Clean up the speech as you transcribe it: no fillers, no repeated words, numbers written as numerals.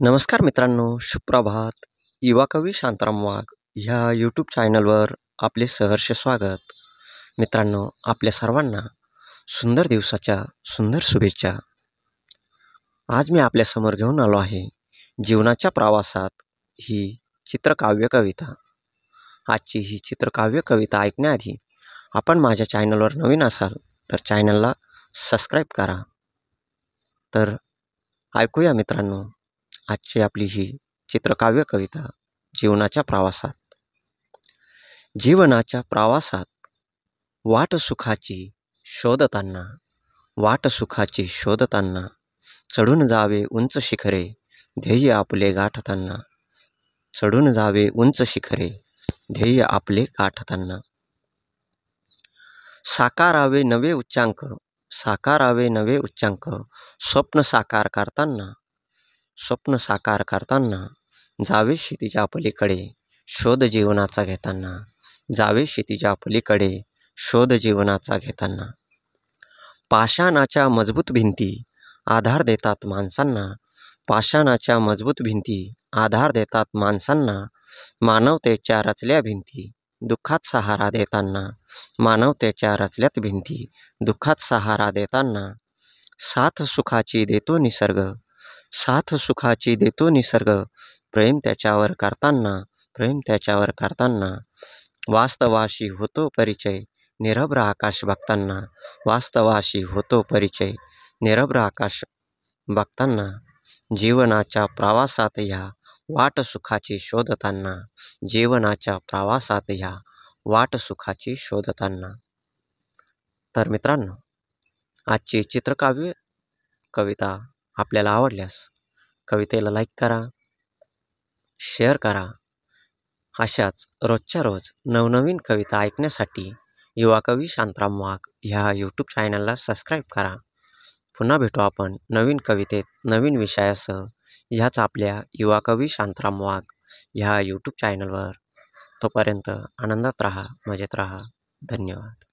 नमस्कार मित्रांनो, सुप्रभात. युवा कवी शांताराम वाघ ह्या यूट्यूब चॅनलवर आपले सहर्ष स्वागत. मित्रांनो, आपल्या सर्वांना सुंदर दिवसाच्या सुंदर शुभेच्छा. आज मी आपल्यासमोर घेऊन आलो आहे जीवनाच्या प्रवासात ही चित्रकाव्य कविता. आजची ही चित्रकाव्य कविता ऐकण्याआधी आपण माझ्या चॅनलवर नवीन असाल तर चॅनलला सबस्क्राईब करा. तर ऐकूया मित्रांनो आजची आपली ही चित्रकाव्य कविता जीवनाच्या प्रवासात. जीवनाच्या प्रवासात वाट सुखाची शोधताना चढून जावे उंच शिखरे ध्येय आपले गाठताना. साकारावे नवे उच्चांक स्वप्न साकार करताना जावे क्षितिजा पलीकडे शोध जीवनाचा घेताना. पाषाणाच्या मजबूत भिंती आधार देतात माणसांना. मानवतेच्या रचल्या भिंती दुःखात सहारा देताना. साथ सुखाची देतो निसर्ग प्रेम त्याच्यावर करताना. वास्तवाशी होतो परिचय निरभ्र आकाश बघताना. जीवनाच्या प्रवासात ह्या वाट सुखाची शोधताना. तर मित्रांनो, आजची चित्रकाव्य कविता आपल्याला आवडल्यास कवितेला लाईक करा, शेअर करा. अशाच रोजच्या रोज नवनवीन कविता ऐकण्यासाठी युवा कवी शांताराम वाघ ह्या यूट्यूब चॅनलला सबस्क्राईब करा. पुन्हा भेटू आपण नवीन कवितेत नवीन विषयासह ह्याच आपल्या युवा कवी शांताराम वाघ ह्या यूट्यूब चॅनलवर. तोपर्यंत आनंदात राहा, मजेत राहा. धन्यवाद.